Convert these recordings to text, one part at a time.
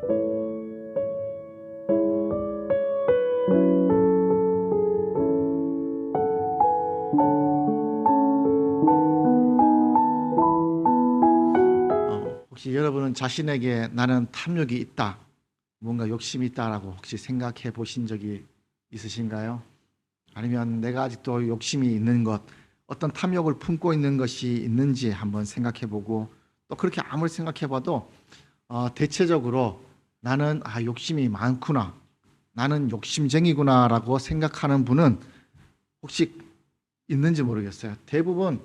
혹시 여러분은 자신에게 나는 탐욕이 있다, 뭔가 욕심이 있다라고 혹시 생각해 보신 적이 있으신가요? 아니면 내가 아직도 욕심이 있는 것, 어떤 탐욕을 품고 있는 것이 있는지 한번 생각해 보고, 또 그렇게 아무리 생각해 봐도 대체적으로 나는 욕심이 많구나, 나는 욕심쟁이구나 라고 생각하는 분은 혹시 있는지 모르겠어요. 대부분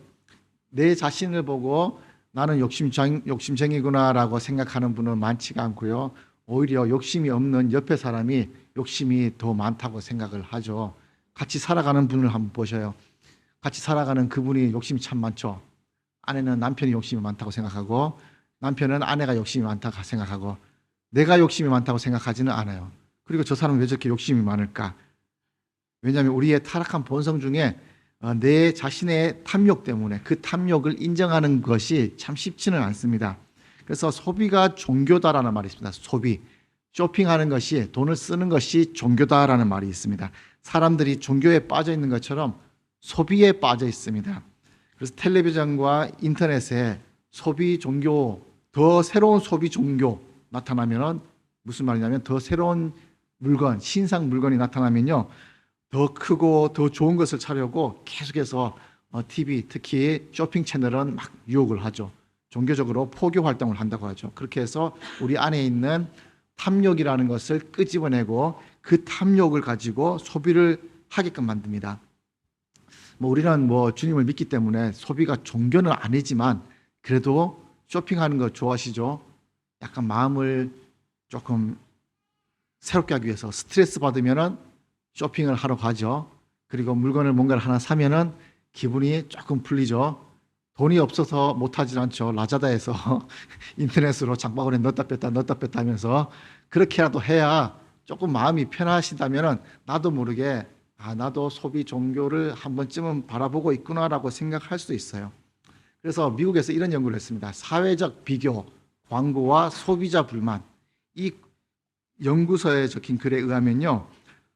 내 자신을 보고 나는 욕심쟁이구나 라고 생각하는 분은 많지가 않고요. 오히려 욕심이 없는 옆에 사람이 욕심이 더 많다고 생각을 하죠. 같이 살아가는 분을 한번 보셔요. 같이 살아가는 그분이 욕심이 참 많죠. 아내는 남편이 욕심이 많다고 생각하고, 남편은 아내가 욕심이 많다고 생각하고, 내가 욕심이 많다고 생각하지는 않아요. 그리고 저 사람은 왜 저렇게 욕심이 많을까? 왜냐하면 우리의 타락한 본성 중에 내 자신의 탐욕 때문에 그 탐욕을 인정하는 것이 참 쉽지는 않습니다. 그래서 소비가 종교다라는 말이 있습니다. 소비, 쇼핑하는 것이, 돈을 쓰는 것이 종교다라는 말이 있습니다. 사람들이 종교에 빠져 있는 것처럼 소비에 빠져 있습니다. 그래서 텔레비전과 인터넷에 소비 종교, 더 새로운 소비 종교 나타나면은 무슨 말이냐면, 더 새로운 물건, 신상 물건이 나타나면요, 더 크고 더 좋은 것을 사려고 계속해서 TV, 특히 쇼핑 채널은 막 유혹을 하죠. 종교적으로 포교 활동을 한다고 하죠. 그렇게 해서 우리 안에 있는 탐욕이라는 것을 끄집어내고 그 탐욕을 가지고 소비를 하게끔 만듭니다. 우리는 주님을 믿기 때문에 소비가 종교는 아니지만 그래도 쇼핑하는 거 좋아하시죠? 약간 마음을 조금 새롭게 하기 위해서 스트레스 받으면은 쇼핑을 하러 가죠. 그리고 물건을 뭔가를 하나 사면은 기분이 조금 풀리죠. 돈이 없어서 못하지 않죠. 라자다에서 인터넷으로 장바구니에 넣었다 뺐다 하면서 그렇게라도 해야 조금 마음이 편하시다면은 나도 모르게 나도 소비 종교를 한 번쯤은 바라보고 있구나라고 생각할 수도 있어요. 그래서 미국에서 이런 연구를 했습니다. 사회적 비교, 광고와 소비자 불만. 이 연구서에 적힌 글에 의하면요,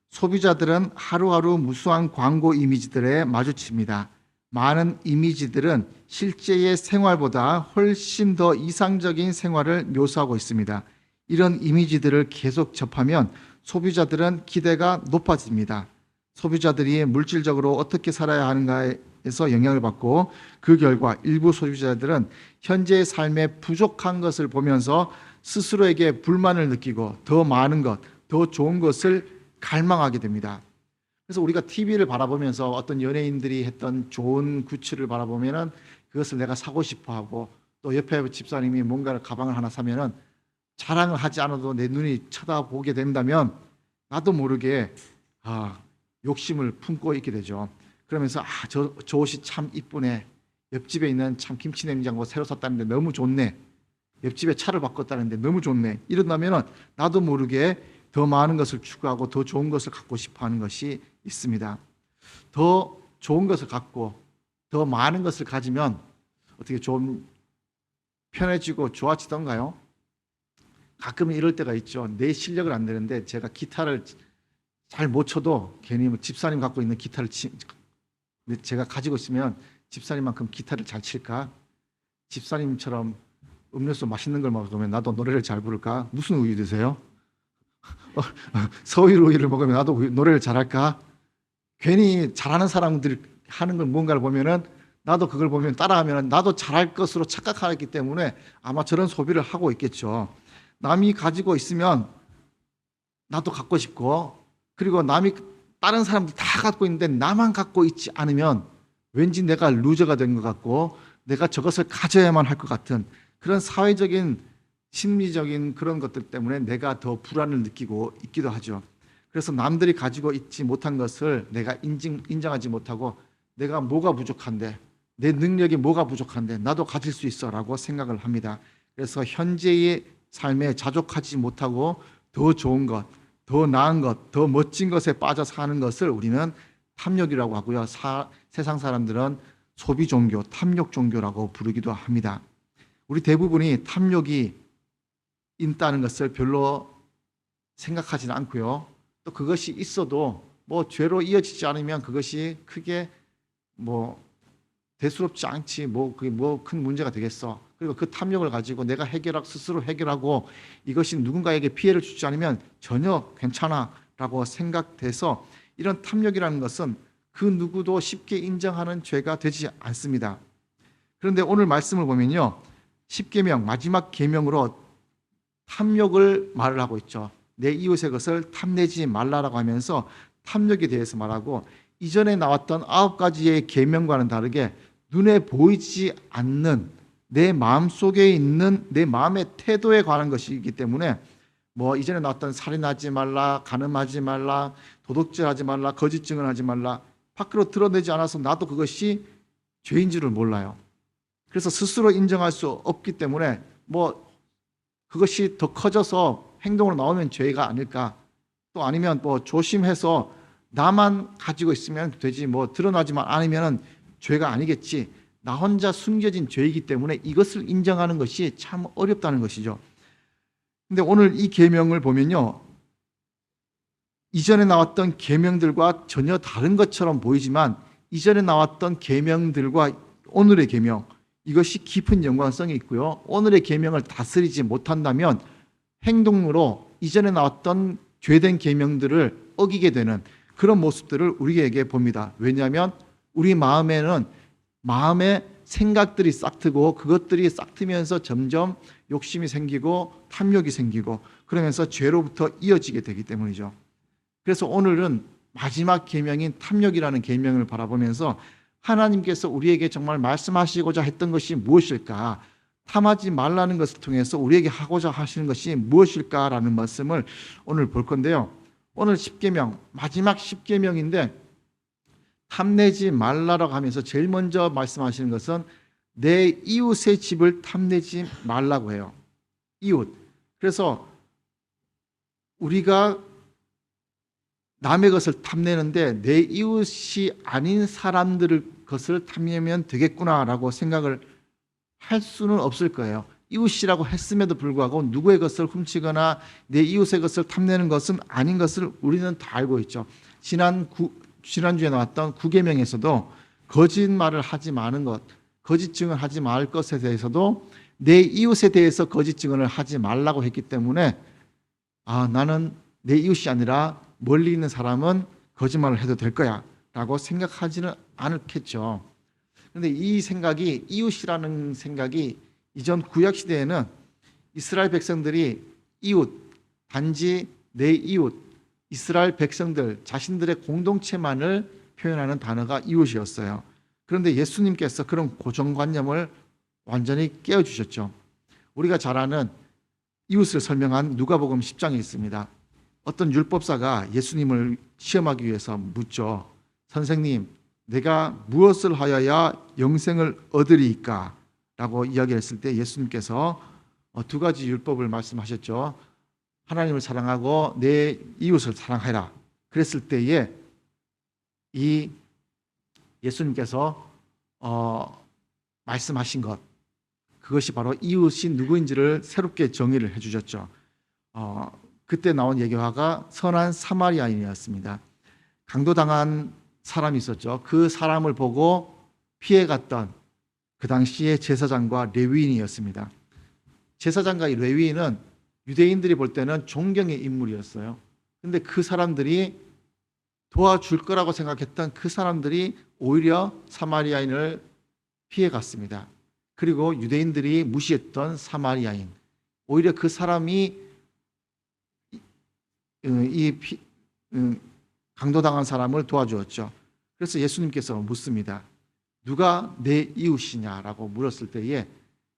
소비자들은 하루하루 무수한 광고 이미지들에 마주칩니다. 많은 이미지들은 실제의 생활보다 훨씬 더 이상적인 생활을 묘사하고 있습니다. 이런 이미지들을 계속 접하면 소비자들은 기대가 높아집니다. 소비자들이 물질적으로 어떻게 살아야 하는가에서 영향을 받고, 그 결과 일부 소비자들은 현재의 삶에 부족한 것을 보면서 스스로에게 불만을 느끼고 더 많은 것, 더 좋은 것을 갈망하게 됩니다. 그래서 우리가 TV를 바라보면서 어떤 연예인들이 했던 좋은 굿즈를 바라보면은 그것을 내가 사고 싶어 하고, 또 옆에 집사님이 뭔가를 가방을 하나 사면은 자랑을 하지 않아도 내 눈이 쳐다보게 된다면 나도 모르게 욕심을 품고 있게 되죠. 그러면서 저 옷이 참 이쁘네. 옆집에 있는 참 김치 냉장고 새로 샀다는데 너무 좋네. 옆집에 차를 바꿨다는데 너무 좋네. 이런다면은 나도 모르게 더 많은 것을 추구하고 더 좋은 것을 갖고 싶어 하는 것이 있습니다. 더 좋은 것을 갖고 더 많은 것을 가지면 어떻게 좀 편해지고 좋아지던가요? 가끔은 이럴 때가 있죠. 내 실력을 안 되는데 제가 기타를 잘 못 쳐도 괜히 집사님 갖고 있는 기타를 제가 가지고 있으면 집사님만큼 기타를 잘 칠까? 집사님처럼 음료수 맛있는 걸 먹으면 나도 노래를 잘 부를까? 무슨 우유 드세요? 서울 우유를 먹으면 나도 노래를 잘할까? 괜히 잘하는 사람들 하는 걸 뭔가를 보면은 나도 그걸 보면 따라하면 나도 잘할 것으로 착각하기 때문에 아마 저런 소비를 하고 있겠죠. 남이 가지고 있으면 나도 갖고 싶고, 그리고 남이 다른 사람들 다 갖고 있는데 나만 갖고 있지 않으면 왠지 내가 루저가 된 것 같고 내가 저것을 가져야만 할 것 같은 그런 사회적인 심리적인 그런 것들 때문에 내가 더 불안을 느끼고 있기도 하죠. 그래서 남들이 가지고 있지 못한 것을 내가 인정하지 못하고 내가 뭐가 부족한데, 내 능력이 뭐가 부족한데 나도 가질 수 있어 라고 생각을 합니다. 그래서 현재의 삶에 자족하지 못하고 더 좋은 것, 더 나은 것, 더 멋진 것에 빠져 사는 것을 우리는 탐욕이라고 하고요. 세상 사람들은 소비 종교, 탐욕 종교라고 부르기도 합니다. 우리 대부분이 탐욕이 있다는 것을 별로 생각하지는 않고요. 또 그것이 있어도 뭐 죄로 이어지지 않으면 그것이 크게 뭐 대수롭지 않지, 뭐 그게 뭐 큰 문제가 되겠어. 그리고 그 탐욕을 가지고 내가 스스로 해결하고 이것이 누군가에게 피해를 주지 않으면 전혀 괜찮아라고 생각돼서 이런 탐욕이라는 것은 그 누구도 쉽게 인정하는 죄가 되지 않습니다. 그런데 오늘 말씀을 보면요, 10계명 마지막 계명으로 탐욕을 말을 하고 있죠. 내 이웃의 것을 탐내지 말라라고 하면서 탐욕에 대해서 말하고, 이전에 나왔던 9가지의 계명과는 다르게 눈에 보이지 않는 내 마음속에 있는 내 마음의 태도에 관한 것이기 때문에 뭐 이전에 나왔던 살인하지 말라, 간음하지 말라, 도둑질하지 말라, 거짓 증언하지 말라, 밖으로 드러내지 않아서 나도 그것이 죄인 줄을 몰라요. 그래서 스스로 인정할 수 없기 때문에 뭐 그것이 더 커져서 행동으로 나오면 죄가 아닐까, 또 아니면 뭐 조심해서 나만 가지고 있으면 되지 뭐 드러나지만 않으면 죄가 아니겠지, 나 혼자 숨겨진 죄이기 때문에 이것을 인정하는 것이 참 어렵다는 것이죠. 근데 오늘 이 계명을 보면요, 이전에 나왔던 계명들과 전혀 다른 것처럼 보이지만 이전에 나왔던 계명들과 오늘의 계명, 이것이 깊은 연관성이 있고요, 오늘의 계명을 다스리지 못한다면 행동으로 이전에 나왔던 죄된 계명들을 어기게 되는 그런 모습들을 우리에게 봅니다. 왜냐하면 우리 마음에는 마음의 생각들이 싹트고 그것들이 싹트면서 점점 욕심이 생기고 탐욕이 생기고 그러면서 죄로부터 이어지게 되기 때문이죠. 그래서 오늘은 마지막 계명인 탐욕이라는 계명을 바라보면서 하나님께서 우리에게 정말 말씀하시고자 했던 것이 무엇일까, 탐하지 말라는 것을 통해서 우리에게 하고자 하시는 것이 무엇일까라는 말씀을 오늘 볼 건데요. 오늘 10계명, 마지막 10계명인데 탐내지 말라라고 하면서 제일 먼저 말씀하시는 것은 내 이웃의 집을 탐내지 말라고 해요. 이웃. 그래서 우리가 남의 것을 탐내는데 내 이웃이 아닌 사람들의 것을 탐내면 되겠구나라고 생각을 할 수는 없을 거예요. 이웃이라고 했음에도 불구하고 누구의 것을 훔치거나 내 이웃의 것을 탐내는 것은 아닌 것을 우리는 다 알고 있죠. 지난주에 나왔던 9계명에서도 거짓말을 하지 마는 것, 거짓 증언하지 말 것에 대해서도 내 이웃에 대해서 거짓 증언을 하지 말라고 했기 때문에 나는 내 이웃이 아니라 멀리 있는 사람은 거짓말을 해도 될 거야 라고 생각하지는 않겠죠. 그런데 이 생각이, 이웃이라는 생각이 이전 구약시대에는 이스라엘 백성들이 이웃, 단지 내 이웃, 이스라엘 백성들 자신들의 공동체만을 표현하는 단어가 이웃이었어요. 그런데 예수님께서 그런 고정관념을 완전히 깨워주셨죠. 우리가 잘 아는 이웃을 설명한 누가복음 10장에 있습니다. 어떤 율법사가 예수님을 시험하기 위해서 묻죠. 선생님, 내가 무엇을 하여야 영생을 얻으리이까? 라고 이야기했을 때 예수님께서 2가지 율법을 말씀하셨죠. 하나님을 사랑하고 내 이웃을 사랑하라. 그랬을 때에 이 예수님께서 말씀하신 것, 그것이 바로 이웃이 누구인지를 새롭게 정의를 해주셨죠. 그때 나온 예교화가 선한 사마리아인이었습니다. 강도당한 사람이 있었죠. 그 사람을 보고 피해갔던 그 당시의 제사장과 레위인이었습니다. 제사장과 레위인은 유대인들이 볼 때는 존경의 인물이었어요. 근데 그 사람들이 도와줄 거라고 생각했던 그 사람들이 오히려 사마리아인을 피해갔습니다. 그리고 유대인들이 무시했던 사마리아인, 오히려 그 사람이 강도당한 사람을 도와주었죠. 그래서 예수님께서 묻습니다. 누가 내 이웃이냐라고 물었을 때에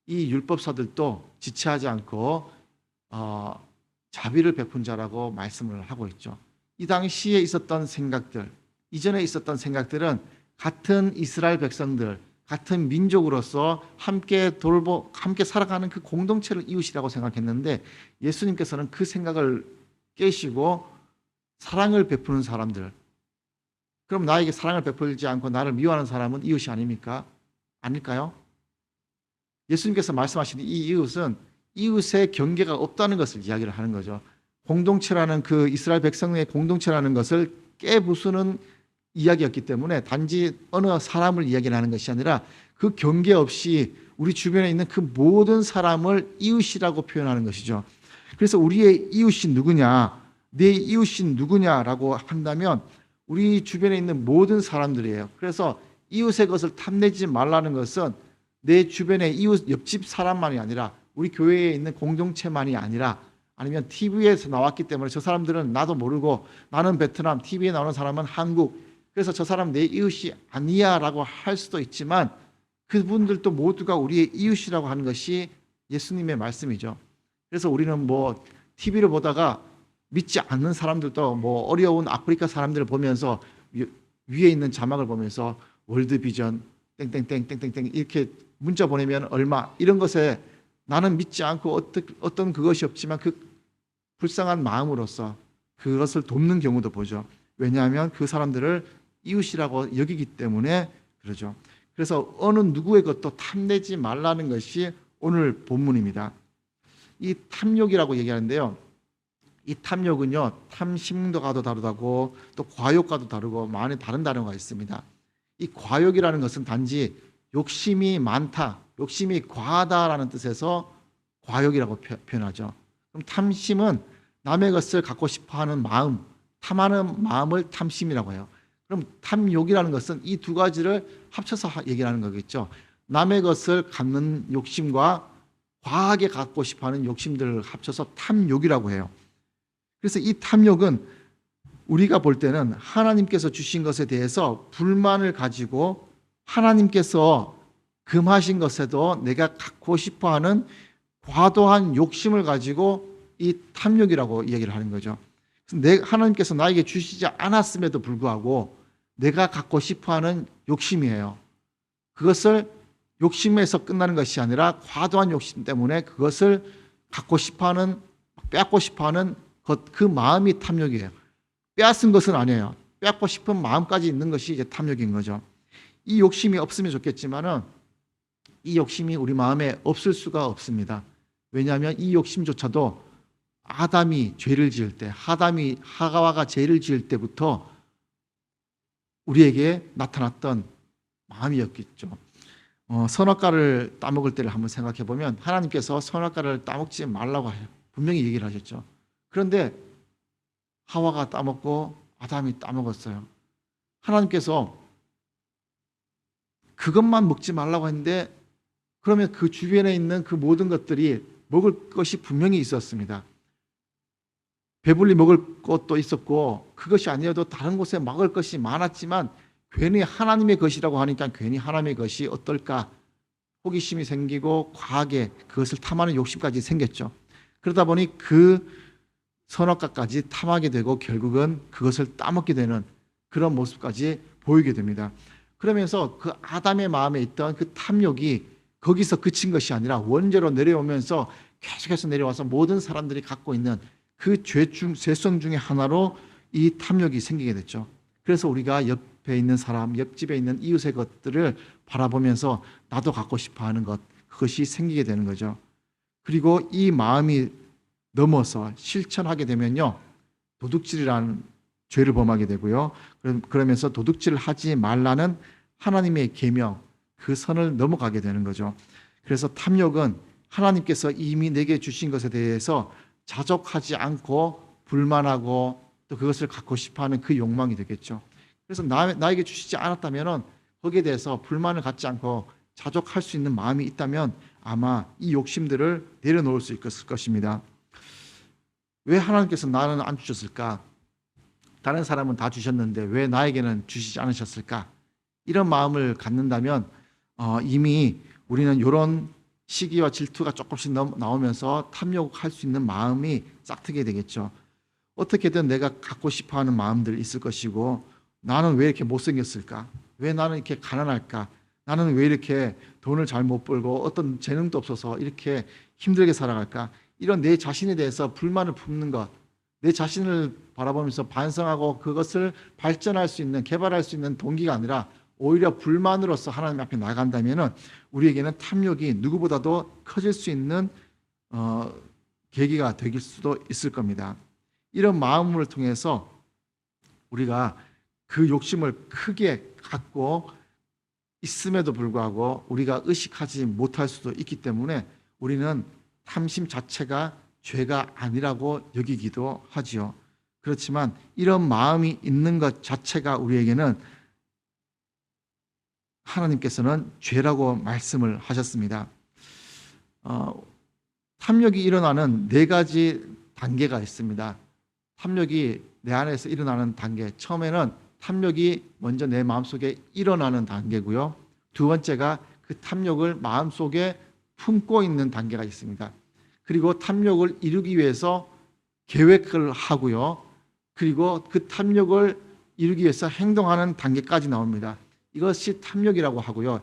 이 율법사들도 지체하지 않고 자비를 베푼 자라고 말씀을 하고 있죠. 이 당시에 있었던 생각들, 이전에 있었던 생각들은 같은 이스라엘 백성들, 같은 민족으로서 함께 살아가는 그 공동체를 이웃이라고 생각했는데 예수님께서는 그 생각을 깨시고 사랑을 베푸는 사람들, 그럼 나에게 사랑을 베풀지 않고 나를 미워하는 사람은 이웃이 아닙니까? 아닐까요? 예수님께서 말씀하신 이 이웃은 이웃의 경계가 없다는 것을 이야기를 하는 거죠. 공동체라는 그 이스라엘 백성의 공동체라는 것을 깨부수는 이야기였기 때문에 단지 어느 사람을 이야기하는 것이 아니라 그 경계 없이 우리 주변에 있는 그 모든 사람을 이웃이라고 표현하는 것이죠. 그래서 우리의 이웃이 누구냐, 내 이웃이 누구냐라고 한다면 우리 주변에 있는 모든 사람들이에요. 그래서 이웃의 것을 탐내지 말라는 것은 내 주변의 이웃 옆집 사람만이 아니라 우리 교회에 있는 공동체만이 아니라 아니면 TV에서 나왔기 때문에 저 사람들은 나도 모르고 나는 베트남, TV에 나오는 사람은 한국, 그래서 저 사람 내 이웃이 아니야 라고 할 수도 있지만 그분들도 모두가 우리의 이웃이라고 하는 것이 예수님의 말씀이죠. 그래서 우리는 뭐 TV를 보다가 믿지 않는 사람들도 뭐 어려운 아프리카 사람들을 보면서 위에 있는 자막을 보면서 월드비전 땡땡땡 땡땡땡 이렇게 문자 보내면 얼마 이런 것에 나는 믿지 않고 어떤 그것이 없지만 그 불쌍한 마음으로서 그것을 돕는 경우도 보죠. 왜냐하면 그 사람들을 이웃이라고 여기기 때문에 그러죠. 그래서 어느 누구의 것도 탐내지 말라는 것이 오늘 본문입니다. 이 탐욕이라고 얘기하는데요. 이 탐욕은요, 탐심과도 다르다고 또 과욕과도 다르고 많이 다른 단어가 있습니다. 이 과욕이라는 것은 단지 욕심이 많다, 욕심이 과하다라는 뜻에서 과욕이라고 표현하죠. 그럼 탐심은 남의 것을 갖고 싶어하는 마음, 탐하는 마음을 탐심이라고 해요. 그럼 탐욕이라는 것은 이 두 가지를 합쳐서 얘기하는 거겠죠. 남의 것을 갖는 욕심과 과하게 갖고 싶어하는 욕심들을 합쳐서 탐욕이라고 해요. 그래서 이 탐욕은 우리가 볼 때는 하나님께서 주신 것에 대해서 불만을 가지고 하나님께서 금하신 것에도 내가 갖고 싶어하는 과도한 욕심을 가지고 이 탐욕이라고 얘기를 하는 거죠. 하나님께서 나에게 주시지 않았음에도 불구하고 내가 갖고 싶어하는 욕심이에요. 그것을 욕심에서 끝나는 것이 아니라 과도한 욕심 때문에 그것을 갖고 싶어하는, 빼앗고 싶어하는 그 마음이 탐욕이에요. 빼앗은 것은 아니에요. 빼앗고 싶은 마음까지 있는 것이 이제 탐욕인 거죠. 이 욕심이 없으면 좋겠지만은 이 욕심이 우리 마음에 없을 수가 없습니다. 왜냐하면 이 욕심조차도 아담이 죄를 지을 때, 하가와가 죄를 지을 때부터 우리에게 나타났던 마음이었겠죠. 선악과를 따먹을 때를 한번 생각해 보면 하나님께서 선악과를 따먹지 말라고 해요. 분명히 얘기를 하셨죠. 그런데 하와가 따먹고 아담이 따먹었어요. 하나님께서 그것만 먹지 말라고 했는데 그러면 그 주변에 있는 그 모든 것들이 먹을 것이 분명히 있었습니다. 배불리 먹을 것도 있었고 그것이 아니어도 다른 곳에 먹을 것이 많았지만 괜히 하나님의 것이라고 하니까 괜히 하나님의 것이 어떨까 호기심이 생기고 과하게 그것을 탐하는 욕심까지 생겼죠. 그러다 보니 그 선악과까지 탐하게 되고 결국은 그것을 따먹게 되는 그런 모습까지 보이게 됩니다. 그러면서 그 아담의 마음에 있던 그 탐욕이 거기서 그친 것이 아니라 원죄로 내려오면서 계속해서 내려와서 모든 사람들이 갖고 있는 그 죄성 중에 하나로 이 탐욕이 생기게 됐죠. 그래서 우리가 옆에 있는 사람, 옆집에 있는 이웃의 것들을 바라보면서 나도 갖고 싶어하는 것, 그것이 생기게 되는 거죠. 그리고 이 마음이 넘어서 실천하게 되면요, 도둑질이라는 죄를 범하게 되고요. 그러면서 도둑질을 하지 말라는 하나님의 계명, 그 선을 넘어가게 되는 거죠. 그래서 탐욕은 하나님께서 이미 내게 주신 것에 대해서 자족하지 않고 불만하고 또 그것을 갖고 싶어하는 그 욕망이 되겠죠. 그래서 나에게 주시지 않았다면 거기에 대해서 불만을 갖지 않고 자족할 수 있는 마음이 있다면 아마 이 욕심들을 내려놓을 수 있을 것입니다. 왜 하나님께서 나는 안 주셨을까? 다른 사람은 다 주셨는데 왜 나에게는 주시지 않으셨을까? 이런 마음을 갖는다면 이미 우리는 이런 시기와 질투가 조금씩 나오면서 탐욕할 수 있는 마음이 싹트게 되겠죠. 어떻게든 내가 갖고 싶어하는 마음들 있을 것이고 나는 왜 이렇게 못생겼을까? 왜 나는 이렇게 가난할까? 나는 왜 이렇게 돈을 잘 못 벌고 어떤 재능도 없어서 이렇게 힘들게 살아갈까? 이런 내 자신에 대해서 불만을 품는 것, 내 자신을 바라보면서 반성하고 그것을 발전할 수 있는, 개발할 수 있는 동기가 아니라 오히려 불만으로서 하나님 앞에 나간다면 우리에게는 탐욕이 누구보다도 커질 수 있는 어, 계기가 될 수도 있을 겁니다. 이런 마음을 통해서 우리가 그 욕심을 크게 갖고 있음에도 불구하고 우리가 의식하지 못할 수도 있기 때문에 우리는 탐심 자체가 죄가 아니라고 여기기도 하지요. 그렇지만 이런 마음이 있는 것 자체가 우리에게는 하나님께서는 죄라고 말씀을 하셨습니다. 탐욕이 일어나는 네 가지 단계가 있습니다. 탐욕이 내 안에서 일어나는 단계. 처음에는 탐욕이 먼저 내 마음속에 일어나는 단계고요. 두 번째가 그 탐욕을 마음속에 품고 있는 단계가 있습니다. 그리고 탐욕을 이루기 위해서 계획을 하고요. 그리고 그 탐욕을 이루기 위해서 행동하는 단계까지 나옵니다. 이것이 탐욕이라고 하고요.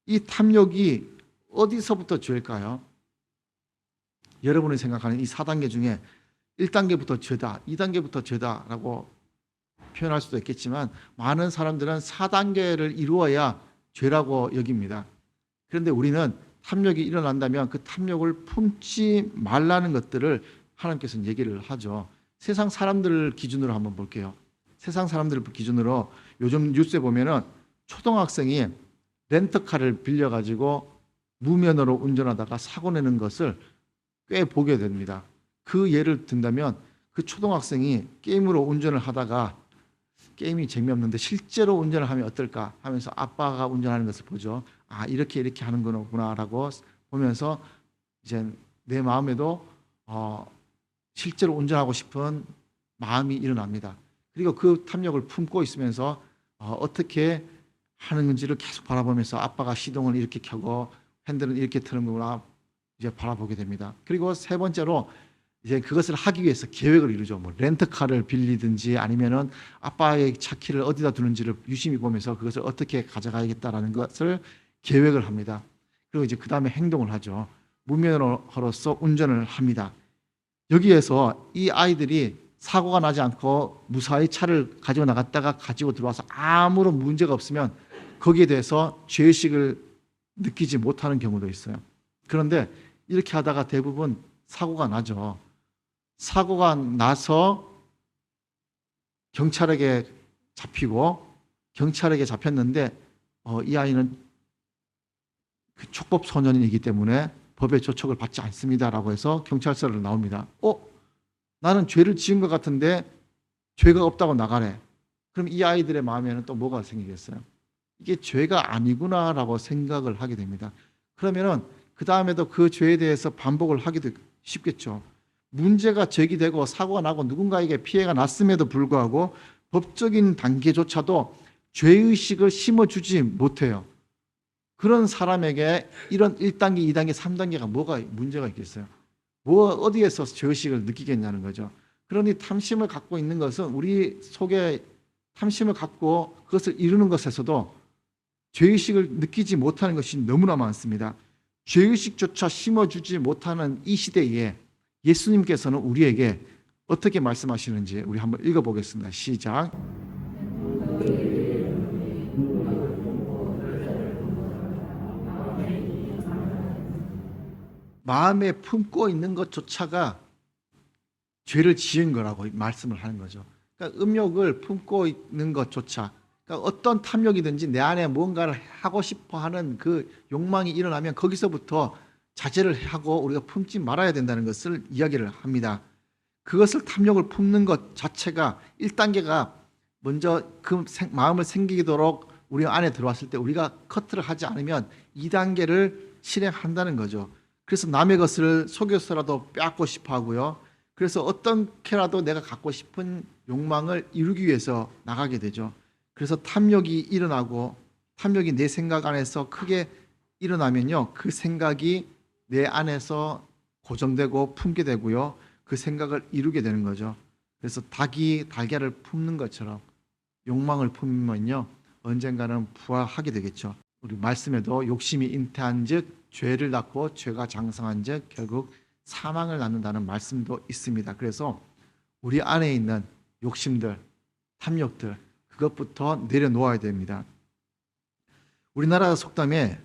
이 탐욕이 어디서부터 죄일까요? 여러분이 생각하는 이 4단계 중에 1단계부터 죄다, 2단계부터 죄다라고 표현할 수도 있겠지만 많은 사람들은 4단계를 이루어야 죄라고 여깁니다. 그런데 우리는 탐욕이 일어난다면 그 탐욕을 품지 말라는 것들을 하나님께서는 얘기를 하죠. 세상 사람들을 기준으로 한번 볼게요. 세상 사람들을 기준으로 요즘 뉴스에 보면은 초등학생이 렌터카를 빌려가지고 무면허로 운전하다가 사고 내는 것을 꽤 보게 됩니다. 그 예를 든다면 그 초등학생이 게임으로 운전을 하다가 게임이 재미없는데 실제로 운전을 하면 어떨까 하면서 아빠가 운전하는 것을 보죠. 아, 이렇게 하는 거구나라고 보면서 이제 내 마음에도 실제로 운전하고 싶은 마음이 일어납니다. 그리고 그 탐욕을 품고 있으면서 어떻게 하는 건지를 계속 바라보면서 아빠가 시동을 이렇게 켜고 핸들은 이렇게 트는 거구나 이제 바라보게 됩니다. 그리고 세 번째로 이제 그것을 하기 위해서 계획을 이루죠. 뭐 렌트카를 빌리든지 아니면은 아빠의 차 키를 어디다 두는지를 유심히 보면서 그것을 어떻게 가져가야겠다라는 것을 계획을 합니다. 그리고 이제 그 다음에 행동을 하죠. 무면허로서 운전을 합니다. 여기에서 이 아이들이 사고가 나지 않고 무사히 차를 가지고 나갔다가 가지고 들어와서 아무런 문제가 없으면 거기에 대해서 죄의식을 느끼지 못하는 경우도 있어요. 그런데 이렇게 하다가 대부분 사고가 나죠. 사고가 나서 경찰에게 잡히고 경찰에게 잡혔는데 이 아이는 그 촉법 소년이기 때문에 법의 조촉을 받지 않습니다라고 해서 경찰서로 나옵니다. 나는 죄를 지은 것 같은데 죄가 없다고 나가래. 그럼 이 아이들의 마음에는 또 뭐가 생기겠어요? 이게 죄가 아니구나라고 생각을 하게 됩니다. 그러면은 그 다음에도 그 죄에 대해서 반복을 하기도 쉽겠죠. 문제가 제기되고 사고가 나고 누군가에게 피해가 났음에도 불구하고 법적인 단계조차도 죄의식을 심어주지 못해요. 그런 사람에게 이런 1단계, 2단계, 3단계가 뭐가 문제가 있겠어요? 어디에서 죄의식을 느끼겠냐는 거죠. 그러니 탐심을 갖고 있는 것은 우리 속에 탐심을 갖고 그것을 이루는 것에서도 죄의식을 느끼지 못하는 것이 너무나 많습니다. 죄의식조차 심어주지 못하는 이 시대에 예수님께서는 우리에게 어떻게 말씀하시는지 우리 한번 읽어보겠습니다. 시작. 마음에 품고 있는 것조차가 죄를 지은 거라고 말씀을 하는 거죠. 그러니까 음욕을 품고 있는 것조차, 그러니까 어떤 탐욕이든지 내 안에 뭔가를 하고 싶어 하는 그 욕망이 일어나면 거기서부터 자제를 하고 우리가 품지 말아야 된다는 것을 이야기를 합니다. 그것을 탐욕을 품는 것 자체가 1단계가 먼저 그 마음을 생기도록 우리 안에 들어왔을 때 우리가 커트를 하지 않으면 2단계를 실행한다는 거죠. 그래서 남의 것을 속여서라도 빼앗고 싶어 하고요. 그래서 어떻게라도 내가 갖고 싶은 욕망을 이루기 위해서 나가게 되죠. 그래서 탐욕이 일어나고 탐욕이 내 생각 안에서 크게 일어나면요. 그 생각이 내 안에서 고정되고 품게 되고요. 그 생각을 이루게 되는 거죠. 그래서 닭이 달걀을 품는 것처럼 욕망을 품으면요. 언젠가는 부활하게 되겠죠. 우리 말씀에도 욕심이 잉태한 즉 죄를 낳고 죄가 장성한 즉 결국 사망을 낳는다는 말씀도 있습니다. 그래서 우리 안에 있는 욕심들, 탐욕들 그것부터 내려놓아야 됩니다. 우리나라 속담에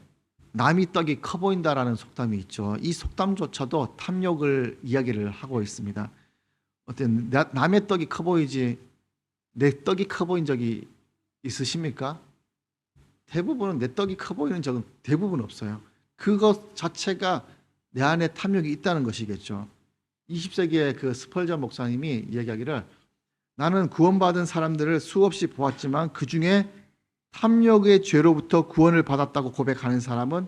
남이 떡이 커 보인다라는 속담이 있죠. 이 속담조차도 탐욕을 이야기를 하고 있습니다. 어떤 남의 떡이 커 보이지 내 떡이 커 보인 적이 있으십니까? 대부분은 내 떡이 커 보이는 적은 대부분 없어요. 그것 자체가 내 안에 탐욕이 있다는 것이겠죠. 20세기의 그 스펄전 목사님이 이야기하기를 나는 구원받은 사람들을 수없이 보았지만 그 중에 탐욕의 죄로부터 구원을 받았다고 고백하는 사람은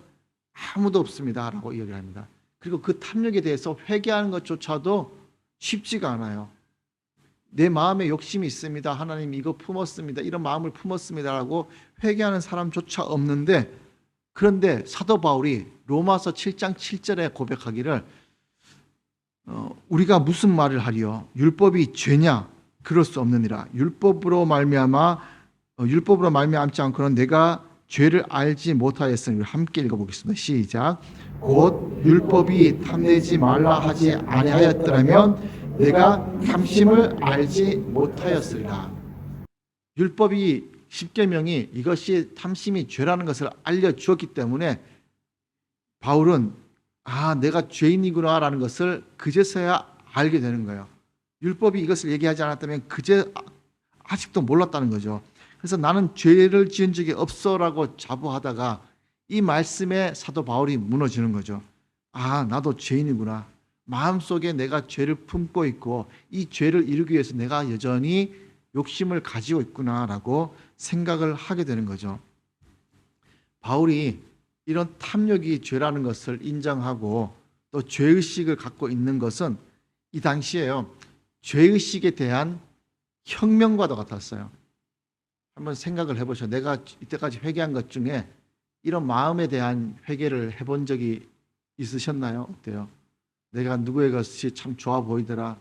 아무도 없습니다 라고 이야기를 합니다. 그리고 그 탐욕에 대해서 회개하는 것조차도 쉽지가 않아요. 내 마음에 욕심이 있습니다. 하나님 이거 품었습니다. 이런 마음을 품었습니다 라고 회개하는 사람조차 없는데, 그런데 사도 바울이 로마서 7장 7절에 고백하기를 우리가 무슨 말을 하리요? 율법이 죄냐? 그럴 수 없느니라. 율법으로 말미암지 않고는 내가 죄를 알지 못하였으니. 함께 읽어보겠습니다. 시작. 곧 율법이 탐내지 말라 하지 아니하였더라면 내가 탐심을 알지 못하였으리라. 율법이 십계명이 이것이 탐심이 죄라는 것을 알려주었기 때문에 바울은 내가 죄인이구나라는 것을 그제서야 알게 되는 거예요. 율법이 이것을 얘기하지 않았다면 그제 아직도 몰랐다는 거죠. 그래서 나는 죄를 지은 적이 없어라고 자부하다가 이 말씀에 사도 바울이 무너지는 거죠. 나도 죄인이구나. 마음속에 내가 죄를 품고 있고 이 죄를 이루기 위해서 내가 여전히 욕심을 가지고 있구나라고 생각을 하게 되는 거죠. 바울이 이런 탐욕이 죄라는 것을 인정하고 또 죄의식을 갖고 있는 것은 이 당시에요, 죄의식에 대한 혁명과도 같았어요. 한번 생각을 해보셔. 내가 이때까지 회개한 것 중에 이런 마음에 대한 회개를 해본 적이 있으셨나요? 어때요? 내가 누구의 것이 참 좋아 보이더라.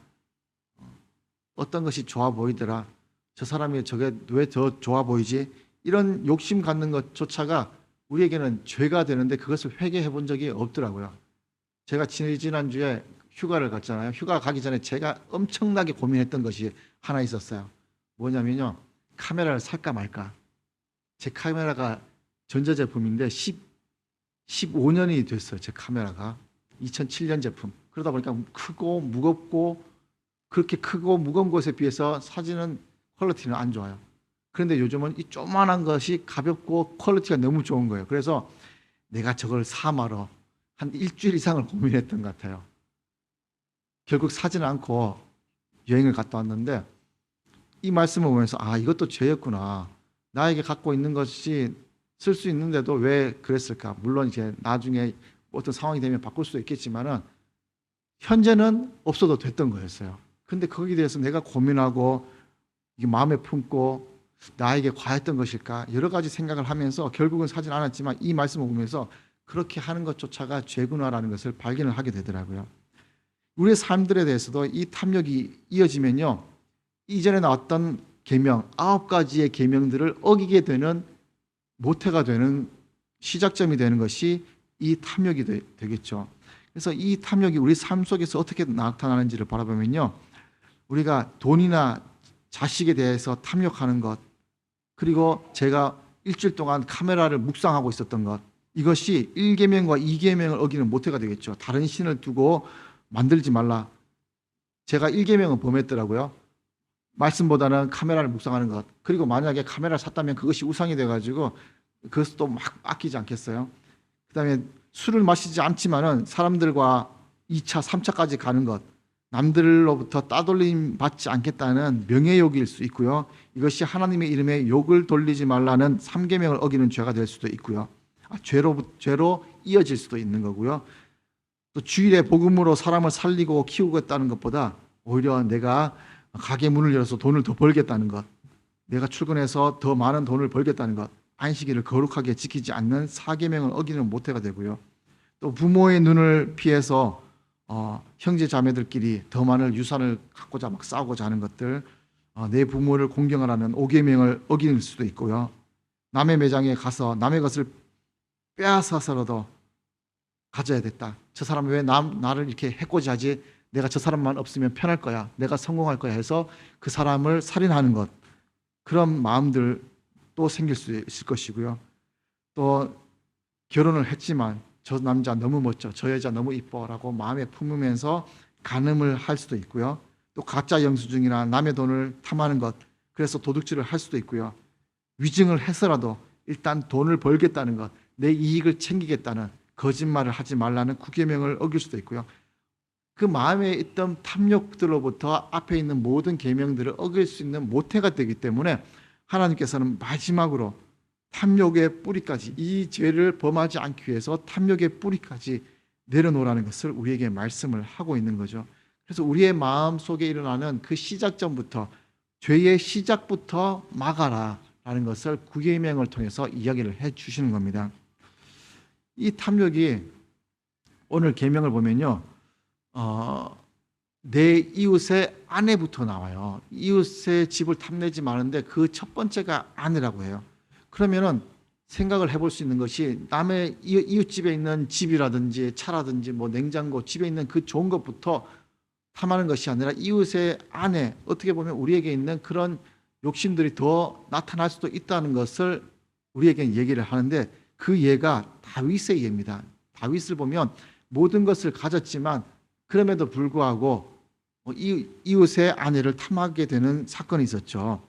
어떤 것이 좋아 보이더라. 저 사람이 저게 왜 더 좋아 보이지? 이런 욕심 갖는 것조차가 우리에게는 죄가 되는데 그것을 회개해 본 적이 없더라고요. 제가 지난주에 휴가를 갔잖아요. 휴가 가기 전에 제가 엄청나게 고민했던 것이 하나 있었어요. 뭐냐면요, 카메라를 살까 말까. 제 카메라가 전자제품인데 15년이 됐어요. 제 카메라가 2007년 제품. 그러다 보니까 크고 무겁고, 그렇게 크고 무거운 것에 비해서 사진은 퀄리티는 안 좋아요. 그런데 요즘은 이 조그만한 것이 가볍고 퀄리티가 너무 좋은 거예요. 그래서 내가 저걸 사마러 한 일주일 이상을 고민했던 것 같아요. 결국 사지는 않고 여행을 갔다 왔는데 이 말씀을 보면서 이것도 죄였구나. 나에게 갖고 있는 것이 쓸 수 있는데도 왜 그랬을까? 물론 이제 나중에 어떤 상황이 되면 바꿀 수도 있겠지만은 현재는 없어도 됐던 거였어요. 근데 거기에 대해서 내가 고민하고 이게 마음에 품고 나에게 과했던 것일까? 여러 가지 생각을 하면서 결국은 사진 않았지만 이 말씀을 보면서 그렇게 하는 것조차가 죄구나라는 것을 발견을 하게 되더라고요. 우리의 삶들에 대해서도 이 탐욕이 이어지면요, 이전에 나왔던 계명 9가지의 계명들을 어기게 되는 모태가 되는 시작점이 되는 것이 이 탐욕이 되겠죠. 그래서 이 탐욕이 우리 삶 속에서 어떻게 나타나는지를 바라보면요, 우리가 돈이나 자식에 대해서 탐욕하는 것, 그리고 제가 일주일 동안 카메라를 묵상하고 있었던 것, 이것이 1계명과 2계명을 어기는 모태가 되겠죠. 다른 신을 두고 만들지 말라. 제가 1계명은 범했더라고요. 말씀보다는 카메라를 묵상하는 것. 그리고 만약에 카메라를 샀다면 그것이 우상이 돼가지고 그것도 막 아끼지 않겠어요. 그 다음에 술을 마시지 않지만은 사람들과 2차, 3차까지 가는 것, 남들로부터 따돌림 받지 않겠다는 명예욕일 수 있고요. 이것이 하나님의 이름에 욕을 돌리지 말라는 3계명을 어기는 죄가 될 수도 있고요. 죄로 이어질 수도 있는 거고요. 또 주일에 복음으로 사람을 살리고 키우겠다는 것보다 오히려 내가 가게 문을 열어서 돈을 더 벌겠다는 것, 내가 출근해서 더 많은 돈을 벌겠다는 것, 안식일을 거룩하게 지키지 않는 4계명을 어기는 모태가 되고요. 또 부모의 눈을 피해서 형제 자매들끼리 더 많은 유산을 갖고자 막 싸우고자 하는 것들, 내 부모를 공경하라는 5계명을 어기는 수도 있고요. 남의 매장에 가서 남의 것을 빼앗아서라도 가져야 됐다. 저 사람이 왜 나를 이렇게 해코지하지? 내가 저 사람만 없으면 편할 거야. 내가 성공할 거야 해서 그 사람을 살인하는 것, 그런 마음들도 생길 수 있을 것이고요. 또 결혼을 했지만 저 남자 너무 멋져, 저 여자 너무 이뻐라고 마음에 품으면서 간음을 할 수도 있고요. 또 가짜 영수증이나 남의 돈을 탐하는 것, 그래서 도둑질을 할 수도 있고요. 위증을 해서라도 일단 돈을 벌겠다는 것, 내 이익을 챙기겠다는 거짓말을 하지 말라는 구계명을 어길 수도 있고요. 그 마음에 있던 탐욕들로부터 앞에 있는 모든 계명들을 어길 수 있는 모태가 되기 때문에 하나님께서는 마지막으로 탐욕의 뿌리까지, 이 죄를 범하지 않기 위해서 탐욕의 뿌리까지 내려놓으라는 것을 우리에게 말씀을 하고 있는 거죠. 그래서 우리의 마음 속에 일어나는 그 시작점부터, 죄의 시작부터 막아라 라는 것을 구계명을 통해서 이야기를 해 주시는 겁니다. 이 탐욕이 오늘 계명을 보면요, 내 이웃의 아내부터 나와요. 이웃의 집을 탐내지 마는데 그 첫 번째가 아내라고 해요. 그러면은 생각을 해볼 수 있는 것이, 남의 이웃집에 있는 집이라든지 차라든지 뭐 냉장고, 집에 있는 그 좋은 것부터 탐하는 것이 아니라 이웃의 아내, 어떻게 보면 우리에게 있는 그런 욕심들이 더 나타날 수도 있다는 것을 우리에게 얘기를 하는데, 그 예가 다윗의 예입니다. 다윗을 보면 모든 것을 가졌지만 그럼에도 불구하고 이웃의 아내를 탐하게 되는 사건이 있었죠.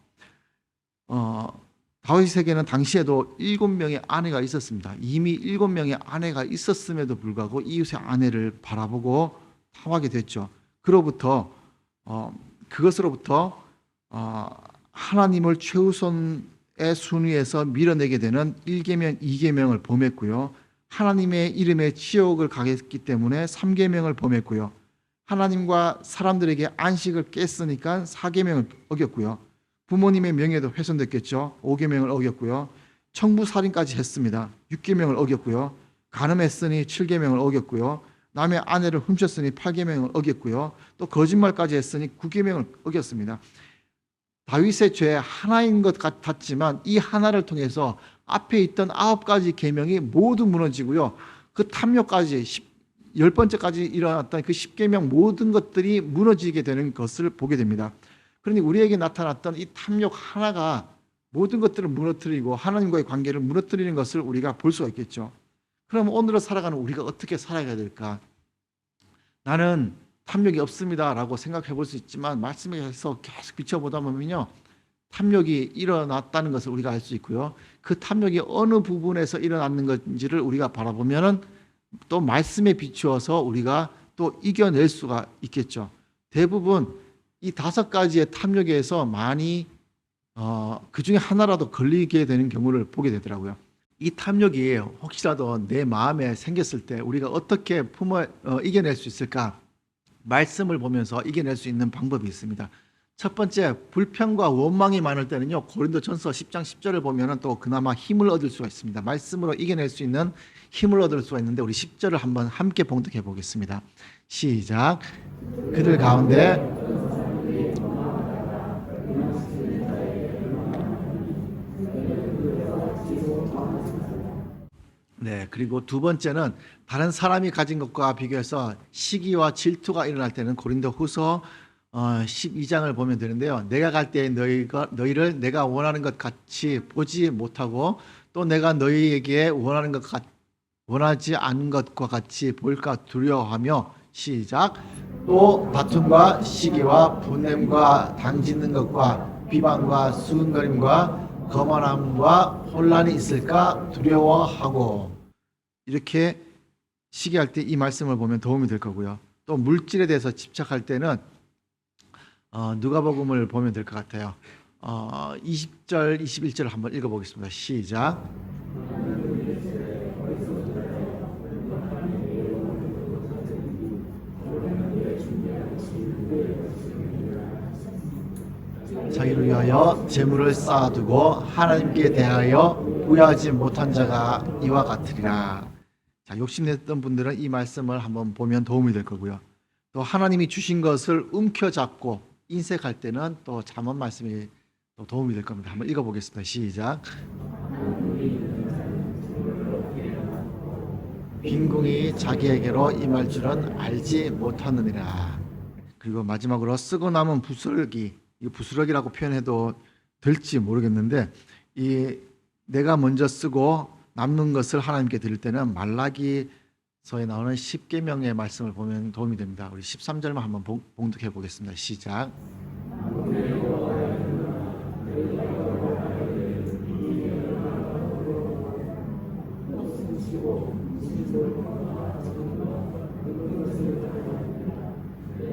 다윗에게는 당시에도 7명의 아내가 있었습니다. 이미 7명의 아내가 있었음에도 불구하고 이웃의 아내를 바라보고 탐하게 됐죠. 그것으로부터 하나님을 최우선의 순위에서 밀어내게 되는 1계명, 2계명을 범했고요. 하나님의 이름에 치욕을 가했기 때문에 3계명을 범했고요. 하나님과 사람들에게 안식을 깼으니까 4계명을 어겼고요. 부모님의 명예도 훼손됐겠죠. 5계명을 어겼고요. 청부살인까지 했습니다. 6계명을 어겼고요. 간음했으니 7계명을 어겼고요. 남의 아내를 훔쳤으니 8계명을 어겼고요. 또 거짓말까지 했으니 9계명을 어겼습니다. 다윗의 죄 하나인 것 같았지만 이 하나를 통해서 앞에 있던 9가지 계명이 모두 무너지고요. 그 탐욕까지 10번째까지 일어났던 그 10계명 모든 것들이 무너지게 되는 것을 보게 됩니다. 그러니 우리에게 나타났던 이 탐욕 하나가 모든 것들을 무너뜨리고 하나님과의 관계를 무너뜨리는 것을 우리가 볼 수가 있겠죠. 그럼 오늘을 살아가는 우리가 어떻게 살아가야 될까? 나는 탐욕이 없습니다 라고 생각해 볼 수 있지만, 말씀에서 계속 비춰보다 보면요, 탐욕이 일어났다는 것을 우리가 알 수 있고요. 그 탐욕이 어느 부분에서 일어났는 건지를 우리가 바라보면은 또 말씀에 비추어서 우리가 또 이겨낼 수가 있겠죠. 대부분 이 5가지의 탐욕에서 많이 그 중에 하나라도 걸리게 되는 경우를 보게 되더라고요. 이 탐욕이 혹시라도 내 마음에 생겼을 때 우리가 어떻게 이겨낼 수 있을까? 말씀을 보면서 이겨낼 수 있는 방법이 있습니다. 첫 번째, 불평과 원망이 많을 때는요, 고린도전서 10장 10절을 보면은 또 그나마 힘을 얻을 수가 있습니다. 말씀으로 이겨낼 수 있는 힘을 얻을 수가 있는데, 우리 10절을 한번 함께 봉독해 보겠습니다. 시작. 그들 가운데 네, 그리고 두 번째는 다른 사람이 가진 것과 비교해서 시기와 질투가 일어날 때는 고린도후서 12장을 보면 되는데요. 내가 갈 때에 너희를 내가 원하는 것 같이 보지 못하고 또 내가 너희에게 원하지 않은 것과 같이 볼까 두려워하며, 시작. 또 다툼과 시기와 분냄과 당짓는 것과 비방과 수근거림과 거만함과 혼란이 있을까 두려워하고. 이렇게 시기할 때 이 말씀을 보면 도움이 될 거고요. 또 물질에 대해서 집착할 때는 누가복음을 보면 될 것 같아요. 20절, 21절 한번 읽어보겠습니다. 시작. 자기를 위하여 재물을 쌓아두고 하나님께 대하여 부여하지 못한 자가 이와 같으리라. 자, 욕심냈던 분들은 이 말씀을 한번 보면 도움이 될 거고요. 또 하나님이 주신 것을 움켜잡고 인색할 때는 또 잠언 말씀이 또 도움이 될 겁니다. 한번 읽어보겠습니다. 시작. 빈궁이 자기에게로 임할 줄은 알지 못하느니라. 그리고 마지막으로 쓰고 남은 부스러기, 이 부스러기라고 표현해도 될지 모르겠는데, 이 내가 먼저 쓰고 남는 것을 하나님께 드릴 때는 말라기서에 나오는 10계명의 말씀을 보면 도움이 됩니다. 우리 13절만 한번 봉독해 보겠습니다. 시작.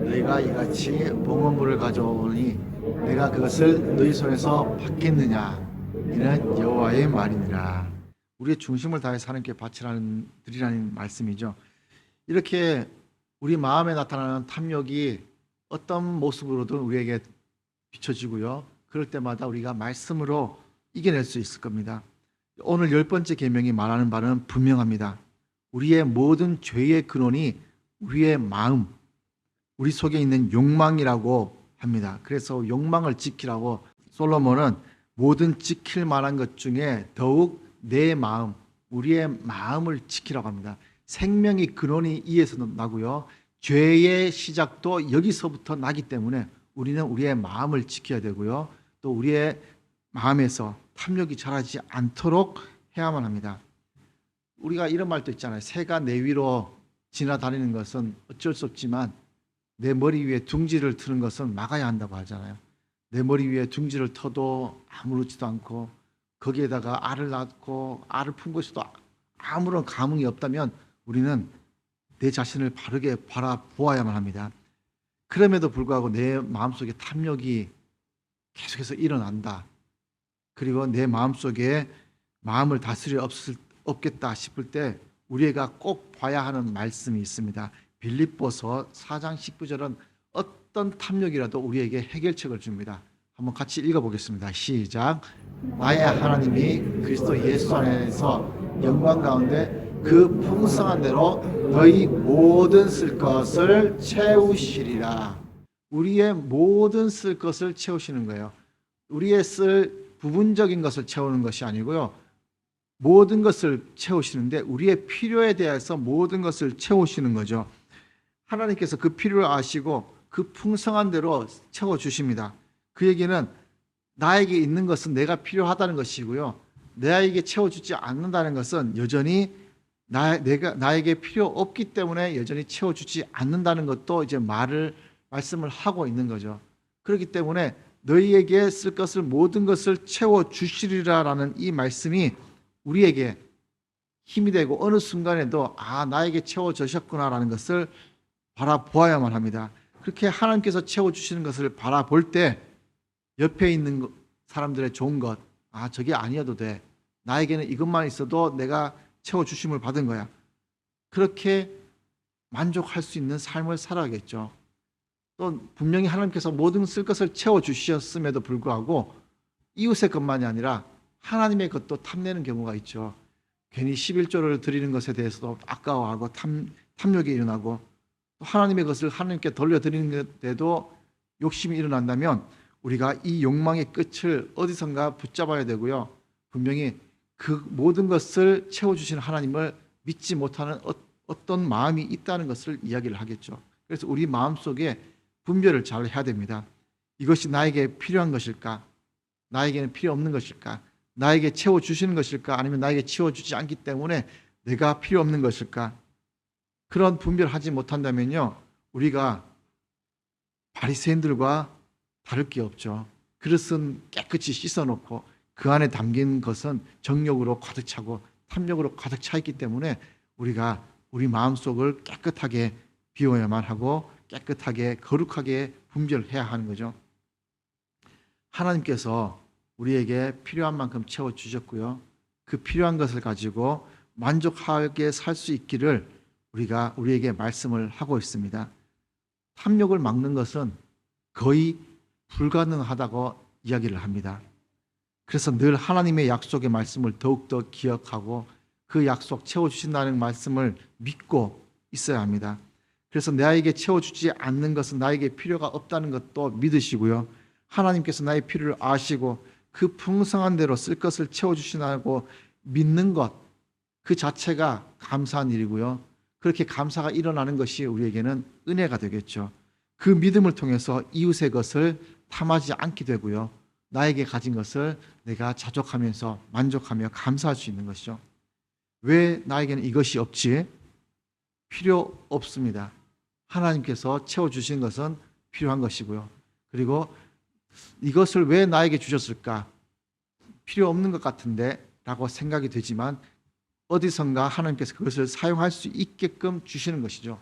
너희가 이같이 봉헌물을 가져오니 내가 그것을 너희 손에서 받겠느냐? 이는 여호와의 말이니라. 우리의 중심을 다해서 하나님께 드리라는 말씀이죠. 이렇게 우리 마음에 나타나는 탐욕이 어떤 모습으로든 우리에게 비춰지고요. 그럴 때마다 우리가 말씀으로 이겨낼 수 있을 겁니다. 오늘 10번째 계명이 말하는 바는 분명합니다. 우리의 모든 죄의 근원이 우리의 마음, 우리 속에 있는 욕망이라고 합니다. 그래서 욕망을 지키라고 솔로몬은 모든 지킬 만한 것 중에 더욱 내 마음, 우리의 마음을 지키라고 합니다. 생명의 근원이 이에서 나고요. 죄의 시작도 여기서부터 나기 때문에 우리는 우리의 마음을 지켜야 되고요. 또 우리의 마음에서 탐욕이 자라지 않도록 해야만 합니다. 우리가 이런 말도 있잖아요. 새가 내 위로 지나다니는 것은 어쩔 수 없지만 내 머리 위에 둥지를 트는 것은 막아야 한다고 하잖아요. 내 머리 위에 둥지를 터도 아무렇지도 않고 거기에다가 알을 낳고 알을 푼 것에도 아무런 감흥이 없다면 우리는 내 자신을 바르게 바라보아야만 합니다. 그럼에도 불구하고 내 마음속에 탐욕이 계속해서 일어난다. 그리고 내 마음속에 마음을 다스릴 없겠다 싶을 때 우리가 꼭 봐야 하는 말씀이 있습니다. 빌립보서 4장 19절은 어떤 탐욕이라도 우리에게 해결책을 줍니다. 한번 같이 읽어보겠습니다. 시작. 나의 하나님이 그리스도 예수 안에서 영광 가운데 그 풍성한 대로 너희 모든 쓸 것을 채우시리라. 우리의 모든 쓸 것을 채우시는 거예요. 우리의 쓸 부분적인 것을 채우는 것이 아니고요. 모든 것을 채우시는데 우리의 필요에 대해서 모든 것을 채우시는 거죠. 하나님께서 그 필요를 아시고 그 풍성한 대로 채워주십니다. 그 얘기는 나에게 있는 것은 내가 필요하다는 것이고요. 나에게 채워주지 않는다는 것은 여전히 나에게 필요 없기 때문에 여전히 채워주지 않는다는 것도 이제 말씀을 하고 있는 거죠. 그렇기 때문에 너희에게 쓸 것을 모든 것을 채워주시리라라는 이 말씀이 우리에게 힘이 되고 어느 순간에도 나에게 채워주셨구나라는 것을 바라보아야만 합니다. 그렇게 하나님께서 채워주시는 것을 바라볼 때 옆에 있는 사람들의 좋은 것, 저게 아니어도 돼. 나에게는 이것만 있어도 내가 채워주심을 받은 거야. 그렇게 만족할 수 있는 삶을 살아야겠죠. 또 분명히 하나님께서 모든 쓸 것을 채워주셨음에도 불구하고 이웃의 것만이 아니라 하나님의 것도 탐내는 경우가 있죠. 괜히 11조를 드리는 것에 대해서도 아까워하고 탐욕이 일어나고 또 하나님의 것을 하나님께 돌려드리는 데도 욕심이 일어난다면 우리가 이 욕망의 끝을 어디선가 붙잡아야 되고요. 분명히 그 모든 것을 채워주시는 하나님을 믿지 못하는 어떤 마음이 있다는 것을 이야기를 하겠죠. 그래서 우리 마음속에 분별을 잘 해야 됩니다. 이것이 나에게 필요한 것일까? 나에게는 필요 없는 것일까? 나에게 채워주시는 것일까? 아니면 나에게 채워주지 않기 때문에 내가 필요 없는 것일까? 그런 분별을 하지 못한다면요, 우리가 바리새인들과 다를 게 없죠. 그릇은 깨끗이 씻어놓고 그 안에 담긴 것은 정욕으로 가득 차고 탐욕으로 가득 차 있기 때문에 우리가 우리 마음속을 깨끗하게 비워야만 하고 깨끗하게 거룩하게 분별해야 하는 거죠. 하나님께서 우리에게 필요한 만큼 채워주셨고요. 그 필요한 것을 가지고 만족하게 살 수 있기를 우리에게 말씀을 하고 있습니다. 탐욕을 막는 것은 거의 불가능하다고 이야기를 합니다. 그래서 늘 하나님의 약속의 말씀을 더욱더 기억하고 그 약속 채워주신다는 말씀을 믿고 있어야 합니다. 그래서 나에게 채워주지 않는 것은 나에게 필요가 없다는 것도 믿으시고요. 하나님께서 나의 필요를 아시고 그 풍성한 대로 쓸 것을 채워주시나고 믿는 것, 그 자체가 감사한 일이고요. 그렇게 감사가 일어나는 것이 우리에게는 은혜가 되겠죠. 그 믿음을 통해서 이웃의 것을 탐하지 않게 되고요. 나에게 가진 것을 내가 자족하면서 만족하며 감사할 수 있는 것이죠. 왜 나에게는 이것이 없지? 필요 없습니다. 하나님께서 채워주신 것은 필요한 것이고요. 그리고 이것을 왜 나에게 주셨을까? 필요 없는 것 같은데 라고 생각이 되지만 어디선가 하나님께서 그것을 사용할 수 있게끔 주시는 것이죠.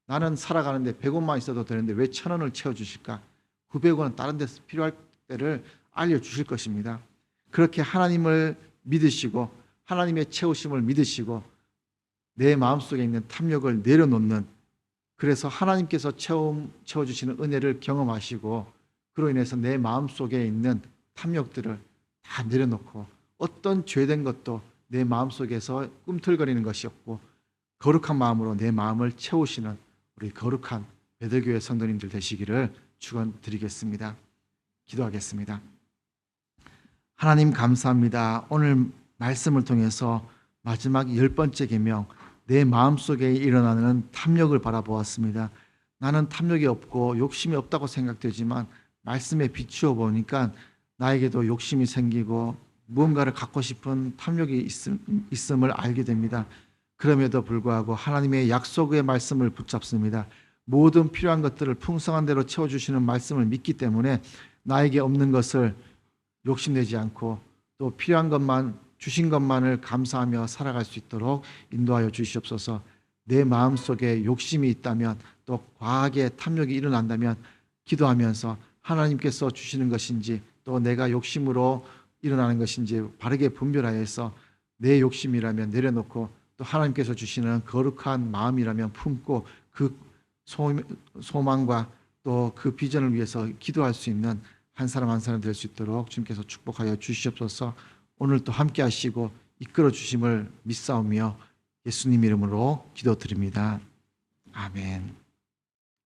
나는 살아가는데 100원만 있어도 되는데 왜 1,000원을 채워주실까? 900원은 다른 데서 필요할 때를 알려주실 것입니다. 그렇게 하나님을 믿으시고 하나님의 채우심을 믿으시고 내 마음속에 있는 탐욕을 내려놓는, 그래서 하나님께서 채워주시는 은혜를 경험하시고 그로 인해서 내 마음속에 있는 탐욕들을 다 내려놓고 어떤 죄된 것도 내 마음속에서 꿈틀거리는 것이 없고 거룩한 마음으로 내 마음을 채우시는 우리 거룩한 베들교회 성도님들 되시기를 축원드리겠습니다. 기도하겠습니다. 하나님 감사합니다. 오늘 말씀을 통해서 마지막 10번째 계명, 내 마음속에 일어나는 탐욕을 바라보았습니다. 나는 탐욕이 없고 욕심이 없다고 생각되지만 말씀에 비추어 보니까 나에게도 욕심이 생기고 무언가를 갖고 싶은 탐욕이 있음을 알게 됩니다. 그럼에도 불구하고 하나님의 약속의 말씀을 붙잡습니다. 모든 필요한 것들을 풍성한 대로 채워주시는 말씀을 믿기 때문에 나에게 없는 것을 욕심내지 않고 또 필요한 것만 주신 것만을 감사하며 살아갈 수 있도록 인도하여 주시옵소서. 내 마음속에 욕심이 있다면 또 과하게 탐욕이 일어난다면 기도하면서 하나님께서 주시는 것인지 또 내가 욕심으로 일어나는 것인지 바르게 분별하여서 내 욕심이라면 내려놓고 또 하나님께서 주시는 거룩한 마음이라면 품고 그 소망과 또 그 비전을 위해서 기도할 수 있는 한 사람 한 사람 될 수 있도록 주님께서 축복하여 주시옵소서. 오늘 또 함께 하시고 이끌어 주심을 믿사오며 예수님 이름으로 기도드립니다. 아멘.